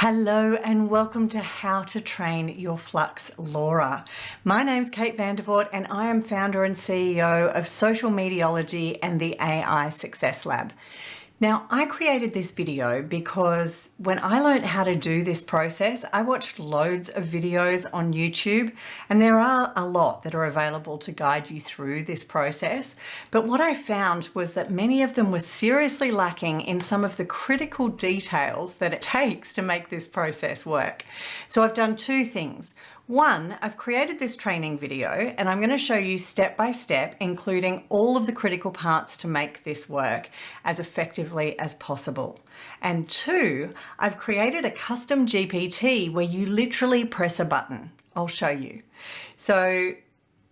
Hello and welcome to How to Train Your Flux Lora. My name's Kate vanderVoort and I am founder and CEO of Social Mediology and the AI Success Lab. Now, I created this video because when I learned how to do this process, I watched loads of videos on YouTube, and there are a lot that are available to guide you through this process. But what I found was that many of them were seriously lacking in some of the critical details that it takes to make this process work. So I've done two things. One, I've created this training video and I'm going to show you step by step, including all of the critical parts to make this work as effectively as possible. And two, I've created a custom GPT where you literally press a button. I'll show you. So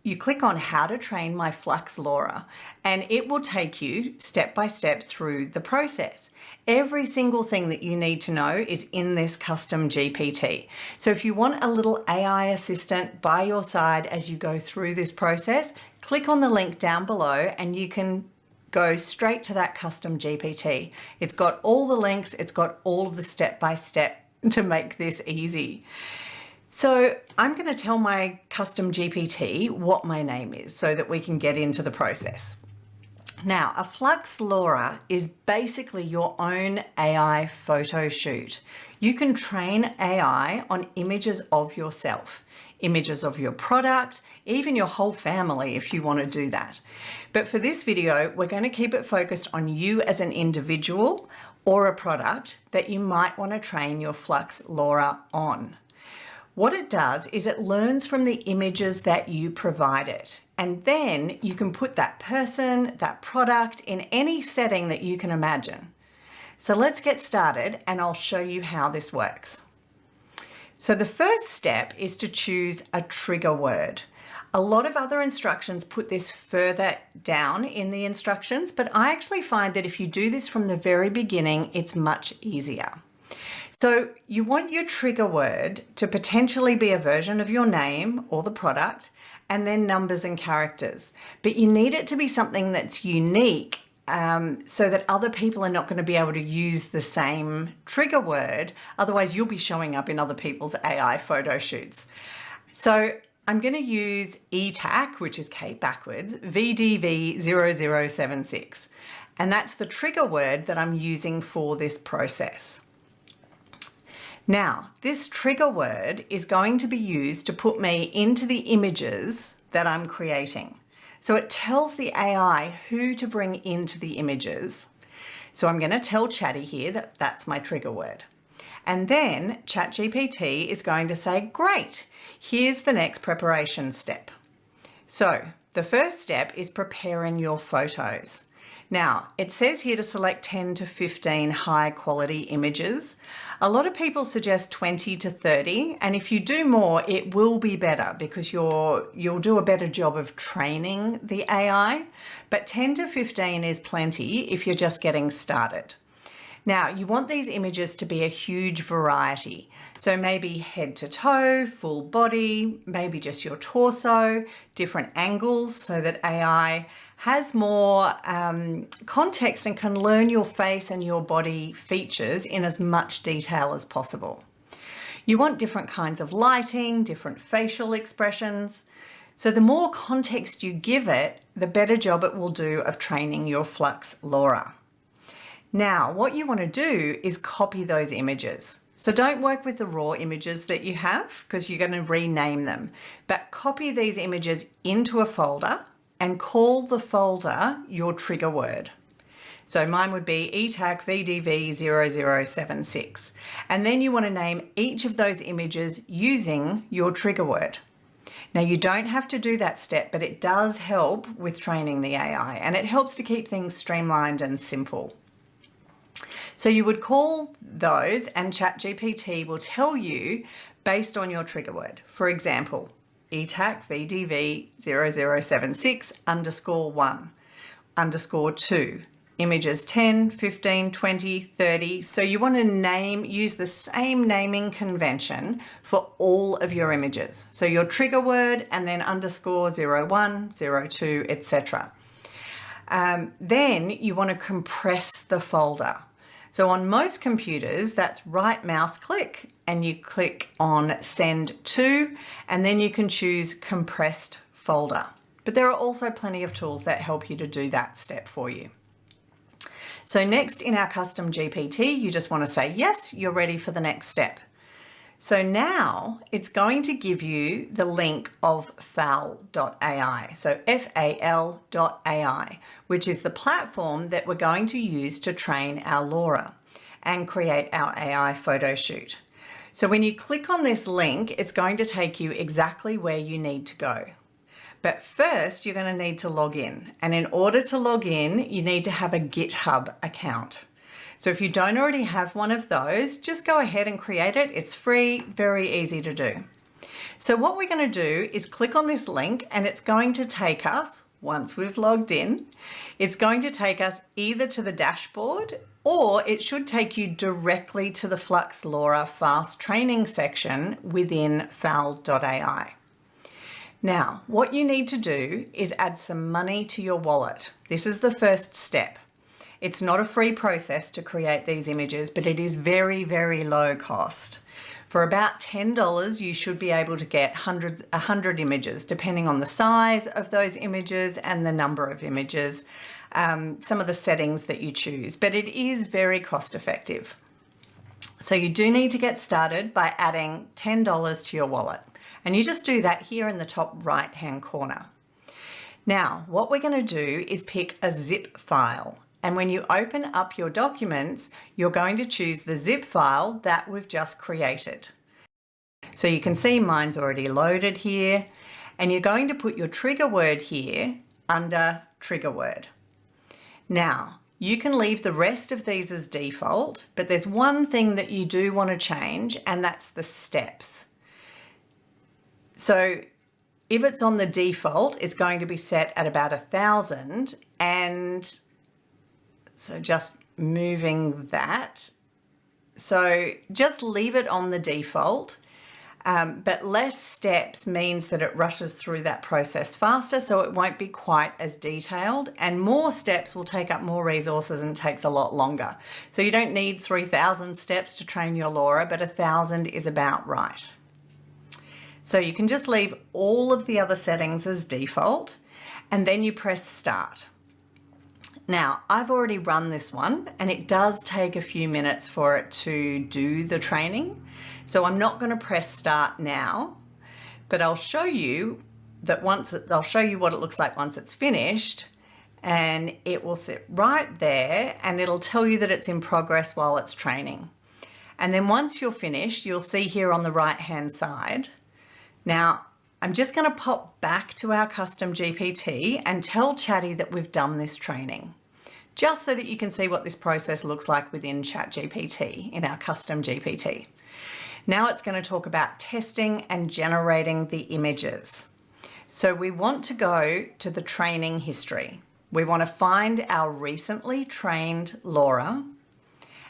you click on how to train my Flux Lora and it will take you step by step through the process. Every single thing that you need to know is in this custom GPT. So if you want a little AI assistant by your side as you go through this process, click on the link down below and you can go straight to that custom GPT. It's got all the links, it's got all of the step by step to make this easy. So I'm going to tell my custom GPT what my name is so that we can get into the process. Now, a Flux Lora is basically your own AI photo shoot. You can train AI on images of yourself, images of your product, even your whole family if you want to do that. But for this video, we're going to keep it focused on you as an individual or a product that you might want to train your Flux Lora on. What it does is it learns from the images that you provide it. And then you can put that person, that product in any setting that you can imagine. So let's get started and I'll show you how this works. So the first step is to choose a trigger word. A lot of other instructions put this further down in the instructions, but I actually find that if you do this from the very beginning, it's much easier. So you want your trigger word to potentially be a version of your name or the product, and then numbers and characters. But you need it to be something that's unique so that other people are not going to be able to use the same trigger word. Otherwise, you'll be showing up in other people's AI photo shoots. So I'm going to use ETAC, which is Kate backwards, VDV0076. And that's the trigger word that I'm using for this process. Now, this trigger word is going to be used to put me into the images that I'm creating. So it tells the AI who to bring into the images. So I'm going to tell Chatty here that that's my trigger word. And then ChatGPT is going to say, great, here's the next preparation step. So the first step is preparing your photos. Now, it says here to select 10 to 15 high quality images. A lot of people suggest 20 to 30, and if you do more, it will be better because you'll do a better job of training the AI, but 10 to 15 is plenty if you're just getting started. Now, you want these images to be a huge variety. So maybe head to toe, full body, maybe just your torso, different angles so that AI has more context and can learn your face and your body features in as much detail as possible. You want different kinds of lighting, different facial expressions. So the more context you give it, the better job it will do of training your Flux Lora. Now, what you want to do is copy those images. So don't work with the raw images that you have because you're going to rename them, but copy these images into a folder and call the folder your trigger word. So mine would be ETAC VDV0076. And then you want to name each of those images using your trigger word. Now you don't have to do that step, but it does help with training the AI and it helps to keep things streamlined and simple. So you would call those and ChatGPT will tell you based on your trigger word. For example, ETAC VDV0076 _1 _2, images 10, 15, 20, 30. So you want to use the same naming convention for all of your images. So your trigger word and then _01, 02, etc. Then you want to compress the folder. So on most computers, that's right mouse click and you click on Send To, and then you can choose Compressed Folder. But there are also plenty of tools that help you to do that step for you. So next in our custom GPT, you just want to say, yes, you're ready for the next step. So now it's going to give you the link of Val.ai, so F.AI, which is the platform that we're going to use to train our Lora and create our AI photo shoot. So when you click on this link, it's going to take you exactly where you need to go. But first, you're going to need to log in. And in order to log in, you need to have a GitHub account. So if you don't already have one of those, just go ahead and create it. It's free, very easy to do. So what we're going to do is click on this link, and it's going to take us, once we've logged in, it's going to take us either to the dashboard, or it should take you directly to the Flux Lora fast training section within Val.ai. Now, what you need to do is add some money to your wallet. This is the first step. It's not a free process to create these images, but it is very, very low cost. For about $10, you should be able to get 100 images, depending on the size of those images and the number of images, some of the settings that you choose, but it is very cost effective. So you do need to get started by adding $10 to your wallet. And you just do that here in the top right-hand corner. Now, what we're going to do is pick a zip file. And when you open up your documents, you're going to choose the zip file that we've just created. So you can see mine's already loaded here, and you're going to put your trigger word here under trigger word. Now, you can leave the rest of these as default, but there's one thing that you do want to change, and that's the steps. So if it's on the default, it's going to be set at about 1,000, and so just moving that. So just leave it on the default, but less steps means that it rushes through that process faster, so it won't be quite as detailed, and more steps will take up more resources and takes a lot longer. So you don't need 3,000 steps to train your Lora, but 1,000 is about right. So you can just leave all of the other settings as default, and then you press start. Now, I've already run this one, and it does take a few minutes for it to do the training. So I'm not going to press start now, but I'll show you that I'll show you what it looks like once it's finished, and it will sit right there, and it'll tell you that it's in progress while it's training. And then once you're finished, you'll see here on the right-hand side. Now, I'm just going to pop back to our custom GPT and tell Chatty that we've done this training, just so that you can see what this process looks like within ChatGPT in our custom GPT. Now it's going to talk about testing and generating the images. So we want to go to the training history. We want to find our recently trained Lora,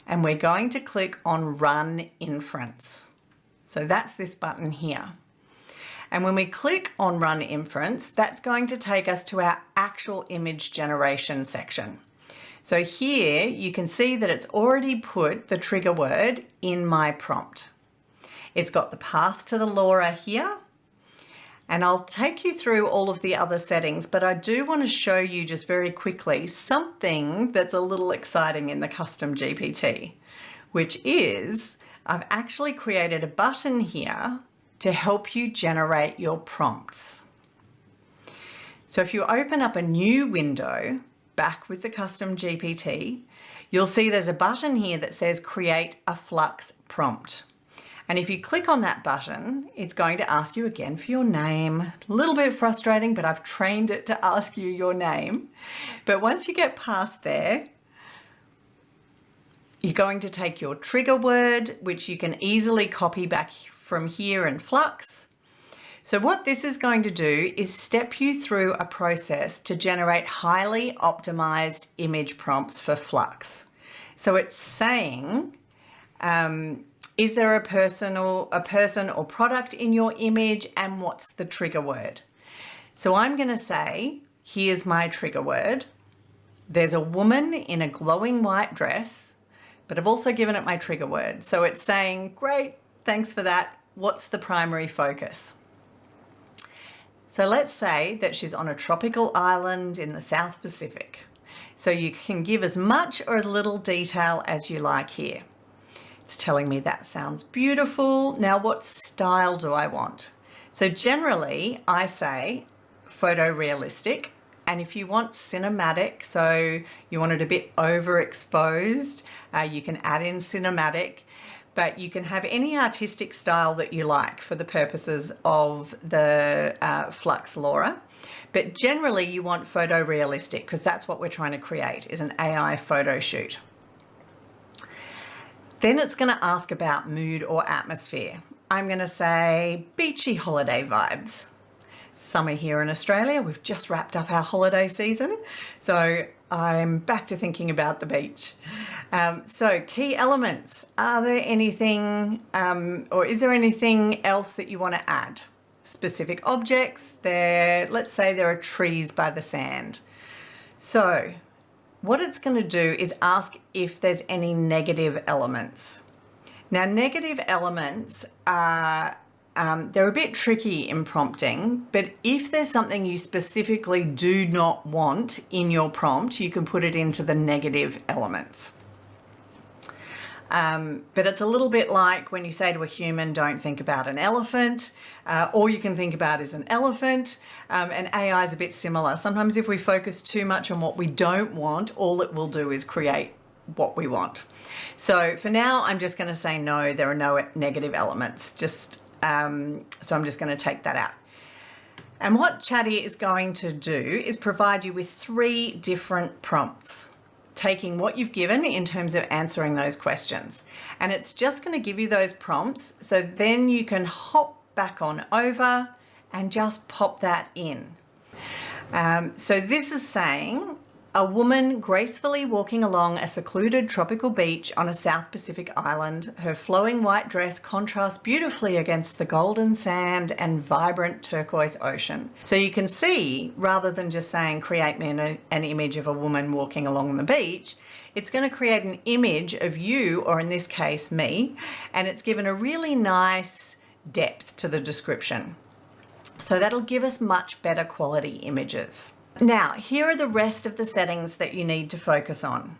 and we're going to click on Run Inference. So that's this button here. And when we click on Run Inference, that's going to take us to our actual image generation section. So here you can see that it's already put the trigger word in my prompt. It's got the path to the Lora here, and I'll take you through all of the other settings, but I do want to show you just very quickly something that's a little exciting in the custom GPT, which is I've actually created a button here to help you generate your prompts. So if you open up a new window back with the custom GPT, you'll see there's a button here that says create a Flux prompt. And if you click on that button, it's going to ask you again for your name. A little bit frustrating, but I've trained it to ask you your name. But once you get past there, you're going to take your trigger word, which you can easily copy back from here in Flux. So what this is going to do is step you through a process to generate highly optimized image prompts for Flux. So it's saying, is there a person or product in your image, and what's the trigger word? So I'm going to say, here's my trigger word. There's a woman in a glowing white dress but I've also given it my trigger word. So it's saying, great, thanks for that. What's the primary focus? So let's say that she's on a tropical island in the South Pacific. So you can give as much or as little detail as you like here. It's telling me that sounds beautiful. Now, what style do I want? So generally I say photorealistic. And if you want cinematic, so you want it a bit overexposed, you can add in cinematic, but you can have any artistic style that you like for the purposes of the Flux Lora. But generally you want photorealistic because that's what we're trying to create, is an AI photo shoot. Then it's going to ask about mood or atmosphere. I'm going to say beachy holiday vibes. Summer here in Australia, we've just wrapped up our holiday season, so I'm back to thinking about the beach. So key elements, are there anything or is there anything else that you want to add? Specific objects, let's say there are trees by the sand. So what it's going to do is ask if there's any negative elements. Now, negative elements are they're a bit tricky in prompting, but if there's something you specifically do not want in your prompt, you can put it into the negative elements. But it's a little bit like when you say to a human, don't think about an elephant. All you can think about is an elephant. And AI is a bit similar. Sometimes if we focus too much on what we don't want, all it will do is create what we want. So for now, I'm just going to say no, there are no negative elements. So I'm just going to take that out. And what Chatty is going to do is provide you with 3 different prompts, taking what you've given in terms of answering those questions. And it's just going to give you those prompts, so then you can hop back on over and just pop that in. So this is saying, a woman gracefully walking along a secluded tropical beach on a South Pacific island. Her flowing white dress contrasts beautifully against the golden sand and vibrant turquoise ocean. So you can see, rather than just saying, create me an image of a woman walking along the beach, it's going to create an image of you, or in this case, me, and it's given a really nice depth to the description. So that'll give us much better quality images. Now, here are the rest of the settings that you need to focus on.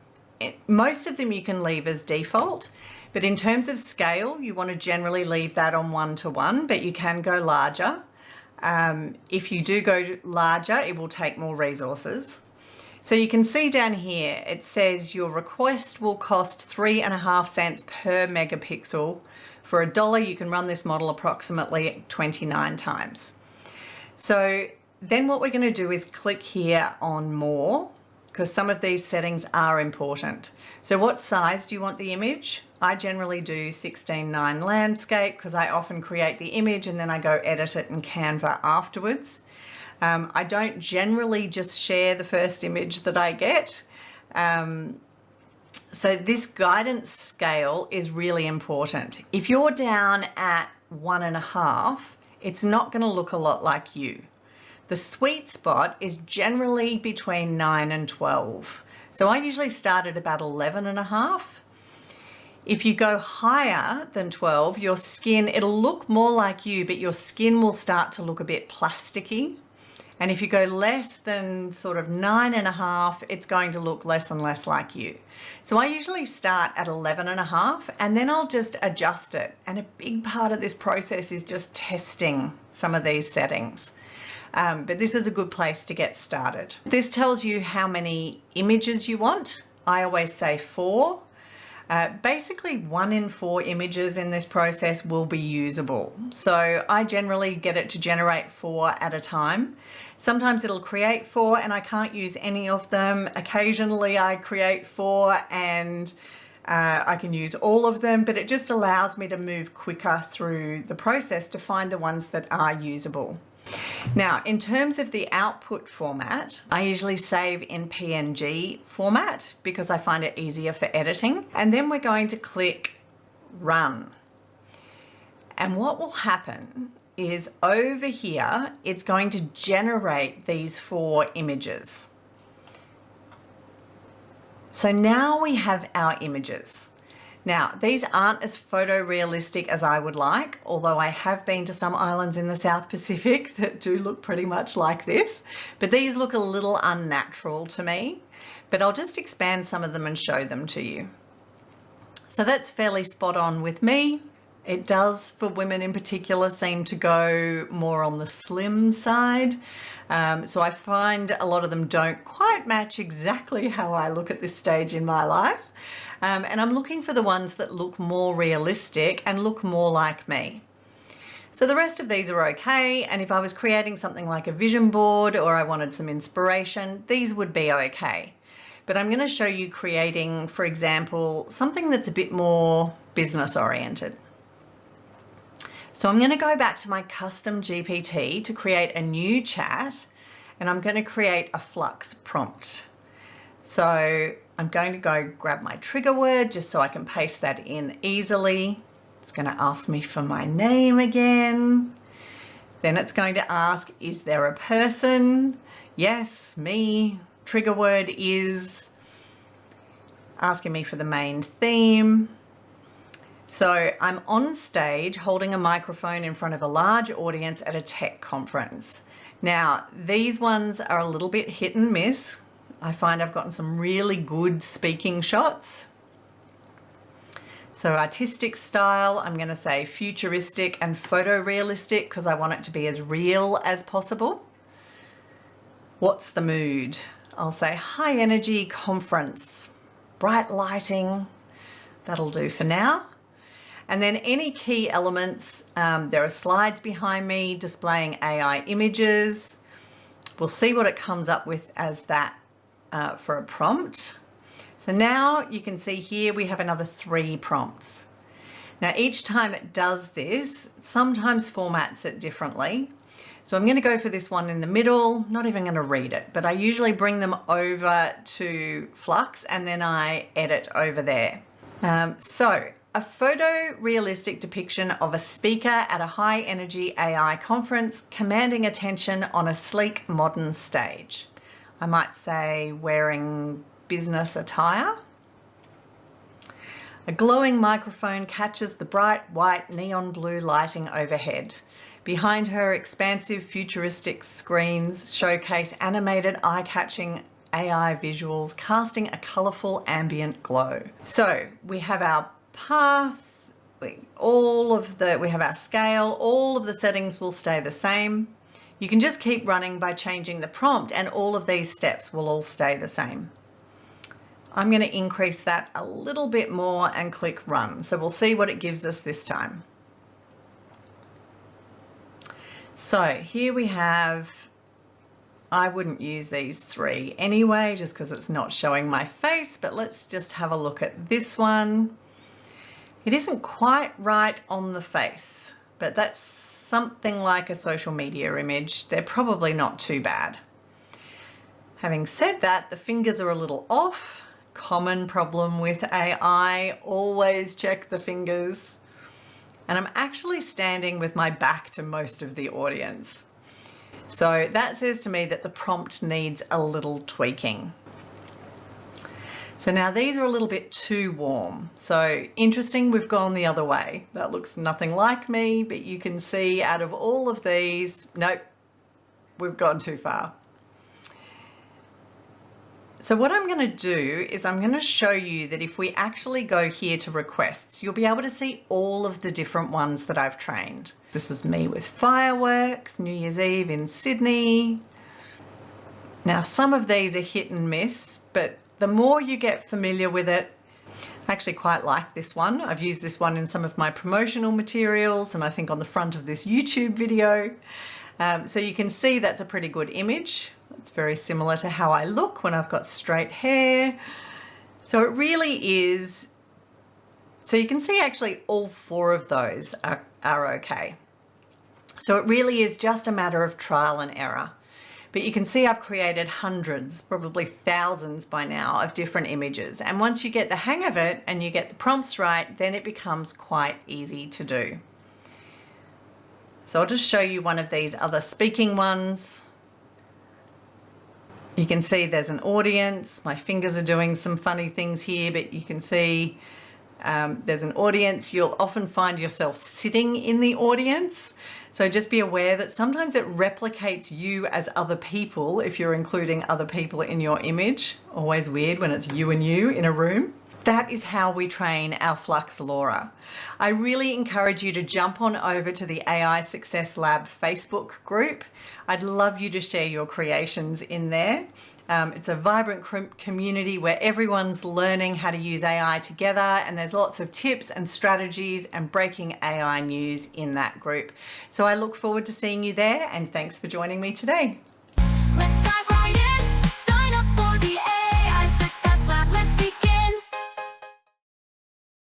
Most of them you can leave as default, but in terms of scale, you want to generally leave that on 1:1, but you can go larger. If you do go larger, it will take more resources. So you can see down here, it says your request will cost 3.5 cents per megapixel. For $1, you can run this model approximately 29 times. So then what we're going to do is click here on more, because some of these settings are important. So what size do you want the image? I generally do 16:9 landscape because I often create the image and then I go edit it in Canva afterwards. I don't generally just share the first image that I get. So this guidance scale is really important. If you're down at 1.5, it's not going to look a lot like you. The sweet spot is generally between 9 and 12. So I usually start at about 11.5. If you go higher than 12, your skin, it'll look more like you, but your skin will start to look a bit plasticky. And if you go less than sort of 9.5, it's going to look less and less like you. So I usually start at 11.5 and then I'll just adjust it. And a big part of this process is just testing some of these settings. But this is a good place to get started. This tells you how many images you want. I always say 4. Basically 1 in 4 images in this process will be usable. So I generally get it to generate 4 at a time. Sometimes it'll create 4 and I can't use any of them. Occasionally I create 4 and I can use all of them, but it just allows me to move quicker through the process to find the ones that are usable. Now, in terms of the output format, I usually save in PNG format because I find it easier for editing. And then we're going to click Run. And what will happen is over here, it's going to generate these 4 images. So now we have our images. Now, these aren't as photorealistic as I would like, although I have been to some islands in the South Pacific that do look pretty much like this, but these look a little unnatural to me, but I'll just expand some of them and show them to you. So that's fairly spot on with me. It does, for women in particular, seem to go more on the slim side. So I find a lot of them don't quite match exactly how I look at this stage in my life. And I'm looking for the ones that look more realistic and look more like me. So the rest of these are okay. And if I was creating something like a vision board or I wanted some inspiration, these would be okay. But I'm going to show you creating, for example, something that's a bit more business oriented. So I'm going to go back to my custom GPT to create a new chat, and I'm going to create a Flux prompt. So I'm going to go grab my trigger word just so I can paste that in easily. It's going to ask me for my name again. Then it's going to ask, is there a person? Yes, me. Trigger word is asking me for the main theme. So I'm on stage holding a microphone in front of a large audience at a tech conference. Now, these ones are a little bit hit and miss. I find I've gotten some really good speaking shots. So artistic style, I'm going to say futuristic and photorealistic because I want it to be as real as possible. What's the mood? I'll say high energy conference, bright lighting. That'll do for now. And then any key elements, there are slides behind me displaying AI images. We'll see what it comes up with as that for a prompt. So now you can see here we have another 3 prompts. Now each time it does this, it sometimes formats it differently. So I'm going to go for this one in the middle, not even going to read it, but I usually bring them over to Flux and then I edit over there. So a photorealistic depiction of a speaker at a high energy AI conference commanding attention on a sleek modern stage. I might say wearing business attire. A glowing microphone catches the bright white neon blue lighting overhead. Behind her, expansive futuristic screens showcase animated eye-catching AI visuals casting a colourful ambient glow. So we have our path, we have our scale, all of the settings will stay the same. You can just keep running by changing the prompt and all of these steps will all stay the same. I'm going to increase that a little bit more and click run. So we'll see what it gives us this time. So here we have, I wouldn't use these 3 anyway, just because it's not showing my face, but let's just have a look at this one. It isn't quite right on the face, but that's something like a social media image. They're probably not too bad. Having said that, the fingers are a little off. Common problem with AI, always check the fingers. And I'm actually standing with my back to most of the audience. So that says to me that the prompt needs a little tweaking. So now these are a little bit too warm. So interesting, we've gone the other way. That looks nothing like me, but you can see out of all of these, nope, we've gone too far. So what I'm going to do is I'm going to show you that if we actually go here to requests, you'll be able to see all of the different ones that I've trained. This is me with fireworks, New Year's Eve in Sydney. Now some of these are hit and miss, but the more you get familiar with it, I actually quite like this one. I've used this one in some of my promotional materials and I think on the front of this YouTube video. So you can see that's a pretty good image. It's very similar to how I look when I've got straight hair. So it really is, so you can see actually all 4 of those are okay. So it really is just a matter of trial and error. But you can see I've created hundreds, probably thousands by now, of different images. And once you get the hang of it and you get the prompts right, then it becomes quite easy to do. So I'll just show you one of these other speaking ones. You can see there's an audience. My fingers are doing some funny things here, but you can see There's an audience. You'll often find yourself sitting in the audience. So just be aware that sometimes it replicates you as other people if you're including other people in your image. Always weird when it's you and you in a room. That is how we train our Flux Lora. I really encourage you to jump on over to the AI Success Lab Facebook group. I'd love you to share your creations in there. It's a vibrant community where everyone's learning how to use AI together, and there's lots of tips and strategies and breaking AI news in that group. So I look forward to seeing you there, and thanks for joining me today.